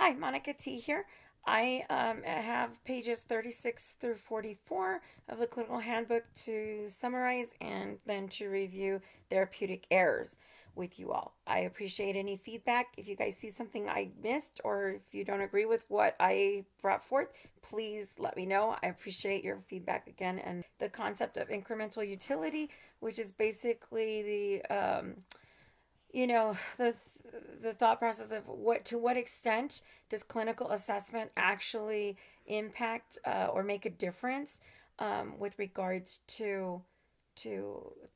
Hi, Monica T here. I have pages 36 through 44 of the clinical handbook to summarize and then to review therapeutic errors with you all. I appreciate any feedback. If you guys see something I missed or if you don't agree with what I brought forth, please let me know. I appreciate your feedback again. And the concept of incremental utility, which is basically the thought process of what extent does clinical assessment actually impact or make a difference with regards to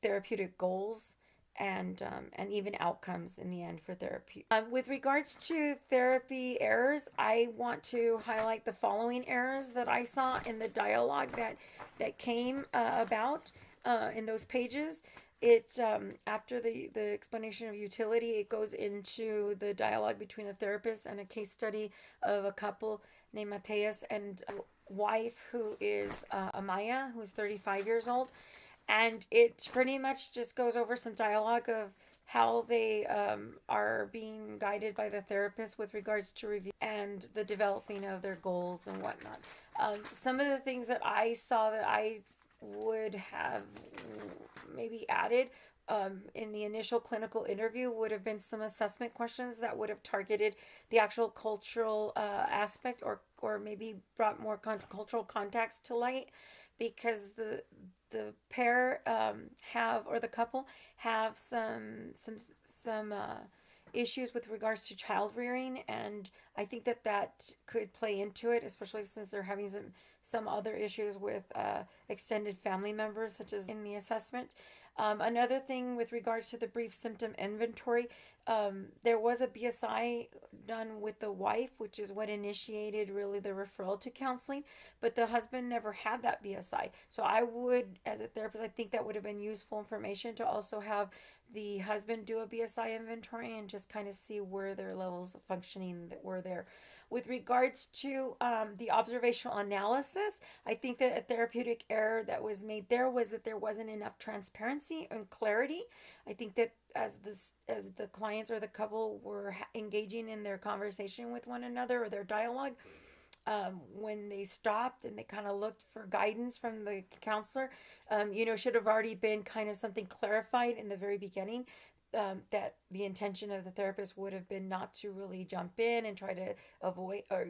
therapeutic goals and even outcomes in the end for therapy. With regards to therapy errors, I want to highlight the following errors that I saw in the dialogue that came about in those pages. It after the explanation of utility, it goes into the dialogue between a therapist and a case study of a couple named Mateus and a wife who is Amaya, who is 35 years old, and it pretty much just goes over some dialogue of how they are being guided by the therapist with regards to review and the developing of their goals and whatnot. Some of the things that I saw that I would have maybe added in the initial clinical interview would have been some assessment questions that would have targeted the actual cultural aspect or maybe brought more cultural context to light because the pair have or the couple have some issues with regards to child rearing, and I think that could play into it, especially since they're having some other issues with extended family members, such as in the assessment. Another thing with regards to the brief symptom inventory, there was a BSI done with the wife, which is what initiated really the referral to counseling, but the husband never had that BSI. So I would, as a therapist, I think that would have been useful information to also have the husband do a BSI inventory and just kind of see where their levels of functioning that were there. With regards to the observational analysis, I think that a therapeutic error that was made there was that there wasn't enough transparency and clarity. I think that as the clients or the couple were engaging in their conversation with one another or their dialogue, when they stopped and they kind of looked for guidance from the counselor, should have already been kind of something clarified in the very beginning. That the intention of the therapist would have been not to really jump in and try to avoid or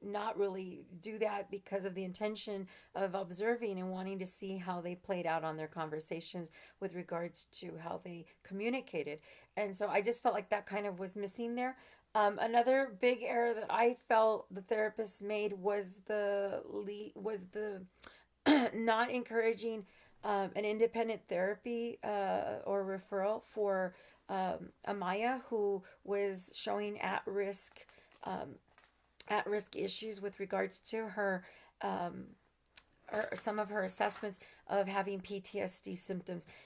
not really do that because of the intention of observing and wanting to see how they played out on their conversations with regards to how they communicated. And so I just felt like that kind of was missing there. Another big error that I felt the therapist made was the not encouraging an independent therapy or referral for Amaya, who was showing at risk issues with regards to um, some of her assessments of having PTSD symptoms.